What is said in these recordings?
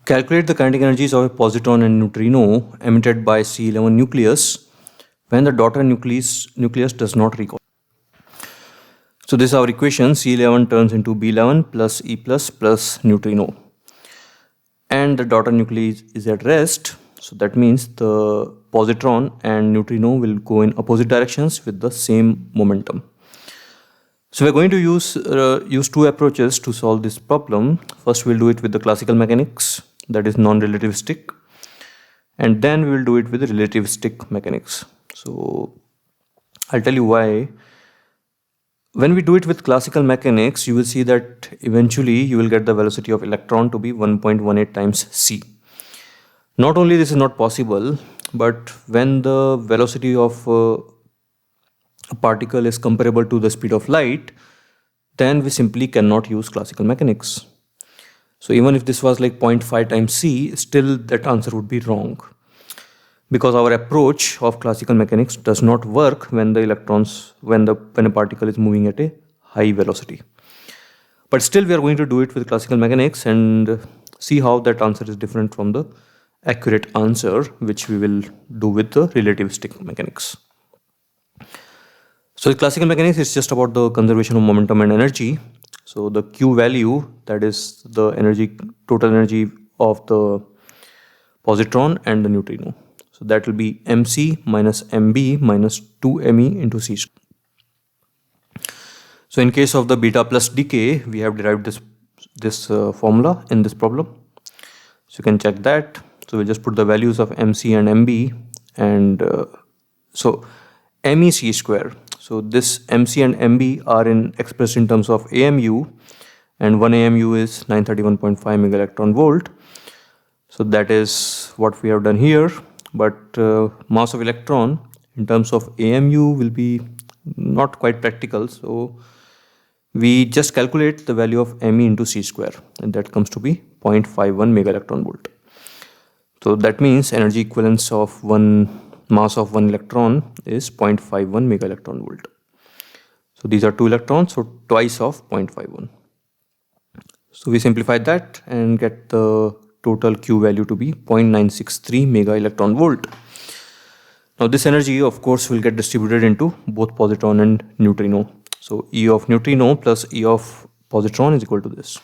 Calculate the kinetic energies of a positron and neutrino emitted by C11 nucleus when the daughter nucleus does not recoil. So this is our equation. C11 turns into B11 plus E plus neutrino. And the daughter nucleus is at rest. So that means the positron and neutrino will go in opposite directions with the same momentum. So we're going to use two approaches to solve this problem. First, we'll do it with the classical mechanics, that is non-relativistic, and then we will do it with the relativistic mechanics. So I'll tell you why. When we do it with classical mechanics, you will see that eventually you will get the velocity of electron to be 1.18 times c. Not only this is not possible, but when the velocity of a particle is comparable to the speed of light, then we simply cannot use classical mechanics. So even if this was like 0.5 times c, still that answer would be wrong, because our approach of classical mechanics does not work when a particle is moving at a high velocity. But still we are going to do it with classical mechanics and see how that answer is different from the accurate answer which we will do with the relativistic mechanics. So the classical mechanics is just about the conservation of momentum and energy. So the Q value, that is the total energy of the positron and the neutrino. So that will be mc minus mb minus 2me into c square. So in case of the beta plus decay, we have derived this formula in this problem. So you can check that. So we'll just put the values of mc and mb, and so mec square. So this mc and mb are expressed in terms of AMU, and 1 AMU is 931.5 mega electron volt. So that is what we have done here. But mass of electron in terms of AMU will be not quite practical. So we just calculate the value of me into c square, and that comes to be 0.51 mega electron volt. So that means energy equivalence of mass of one electron is 0.51 mega electron volt. So these are two electrons, so twice of 0.51. So we simplify that and get the total Q value to be 0.963 mega electron volt. Now this energy of course will get distributed into both positron and neutrino. So E of neutrino plus E of positron is equal to this.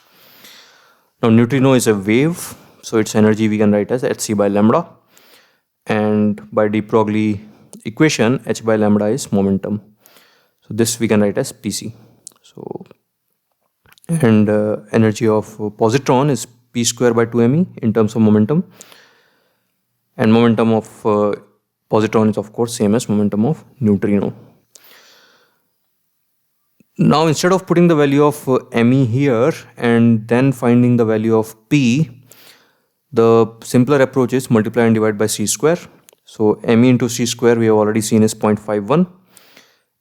Now neutrino is a wave, so its energy we can write as hc by lambda, and by de Broglie equation h by lambda is momentum. So this we can write as pc. So and energy of positron is p square by 2me in terms of momentum, and momentum of positron is of course same as momentum of neutrino. Now instead of putting the value of me here and then finding the value of p, the simpler approach is multiply and divide by c square. So me into c square we have already seen is 0.51,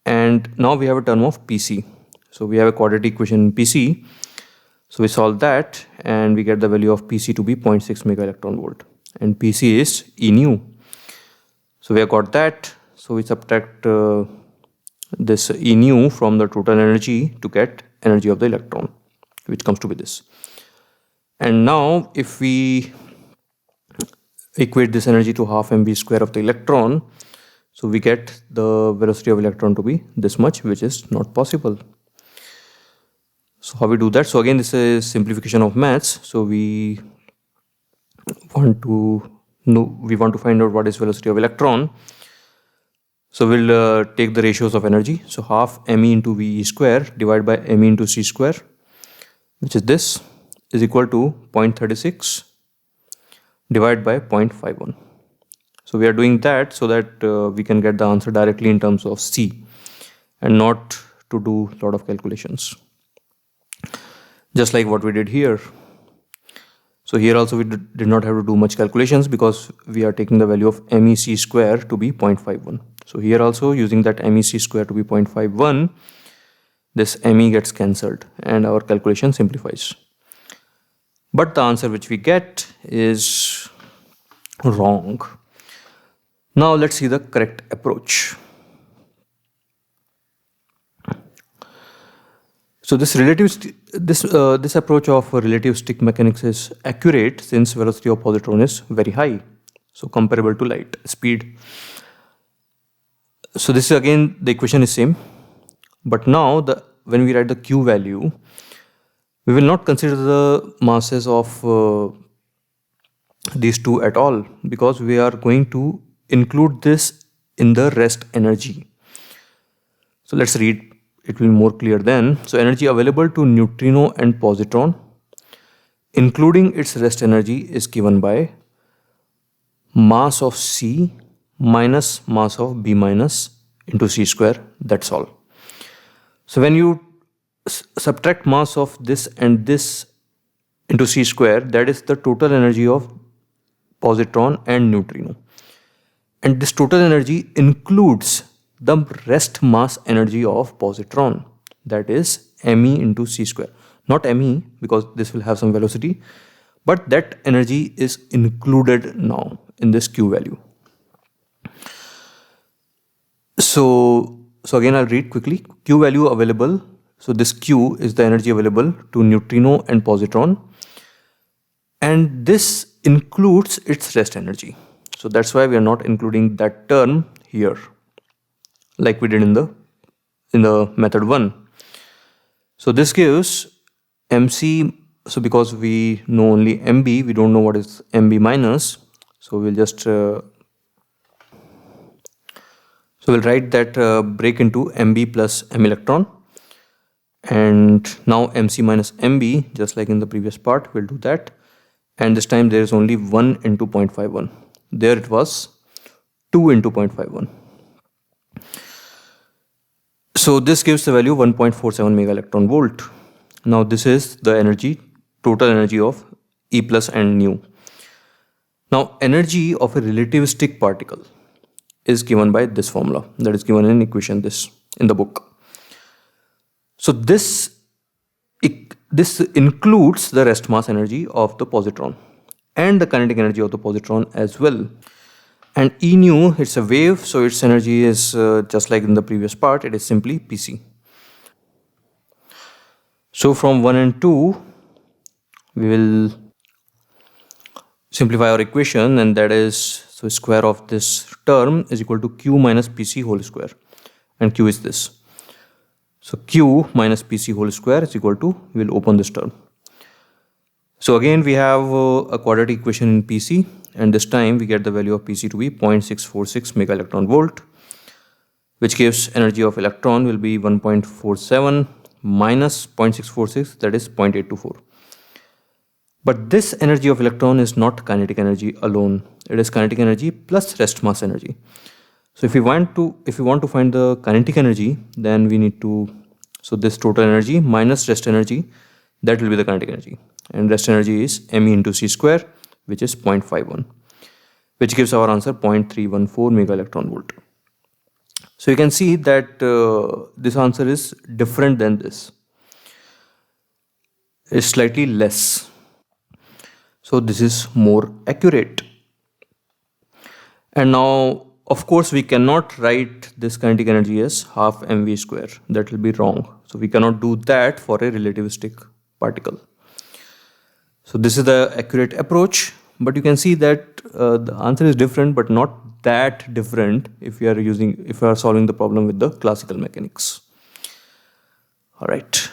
and now we have a term of pc. So we have a quadratic equation in pc. So we solve that and we get the value of pc to be 0.6 mega electron volt, and pc is E nu. So we have got that. So we subtract this E nu from the total energy to get energy of the electron, which comes to be this. And now if we equate this energy to half mv square of the electron, so we get the velocity of electron to be this much, which is not possible. So how we do that? So again, this is simplification of maths. So we want to find out what is velocity of electron. So we'll take the ratios of energy. So half me into ve square divided by me into c square, which is this, is equal to 0.36 divided by 0.51. So we are doing that so that we can get the answer directly in terms of c and not to do a lot of calculations, just like what we did here. So here also we did not have to do much calculations because we are taking the value of mec square to be 0.51. So here also, using that mec square to be 0.51, this me gets cancelled and our calculation simplifies. But the answer which we get is wrong. Now let's see the correct approach. So this approach of relativistic mechanics is accurate since velocity of positron is very high, so comparable to light speed. So this is again the equation is same, but now when we write the q value, we will not consider the masses of these two at all, because we are going to include this in the rest energy. So let's read, it will be more clear then. So energy available to neutrino and positron, including its rest energy, is given by mass of C minus mass of B minus into C square. That's all. So when you subtract mass of this and this into C square, that is the total energy of positron and neutrino. And this total energy includes the rest mass energy of positron, that is me into C square. Not me, because this will have some velocity, but that energy is included now in this q value. So again I'll read quickly. Q value available. So this q is the energy available to neutrino and positron, and this includes its rest energy. So that's why we are not including that term here, like we did in the method 1. So this gives mc. So because we know only mb, we don't know what is mb minus. So we'll just so we'll write that break into mb plus m electron, and now mc minus mb, just like in the previous part, we'll do that. And this time there is only 1 into 0.51. There it was 2 into 0.51. So this gives the value 1.47 mega electron volt. Now this is the energy, total energy of E plus and nu. Now energy of a relativistic particle is given by this formula, that is given in equation this in the book. So this includes the rest mass energy of the positron and the kinetic energy of the positron as well. And E nu, it's a wave, so its energy is just like in the previous part, it is simply Pc. So from 1 and 2, we will simplify our equation, and that is, so square of this term is equal to q minus Pc whole square, and q is this. So q minus Pc whole square is equal to, we will open this term. So again we have a quadratic equation in Pc, and this time we get the value of Pc to be 0.646 mega electron volt, which gives energy of electron will be 1.47 minus 0.646, that is 0.824. But this energy of electron is not kinetic energy alone, it is kinetic energy plus rest mass energy. So if we want to find the kinetic energy, then we need to, so this total energy minus rest energy, that will be the kinetic energy, and rest energy is me into c square, which is 0.51, which gives our answer 0.314 mega electron volt. So you can see that this answer is different than this, it's slightly less. So this is more accurate. And now of course we cannot write this kinetic energy as half mv square, that will be wrong. So we cannot do that for a relativistic particle. So this is the accurate approach, but you can see that the answer is different, but not that different if you are solving the problem with the classical mechanics. All right.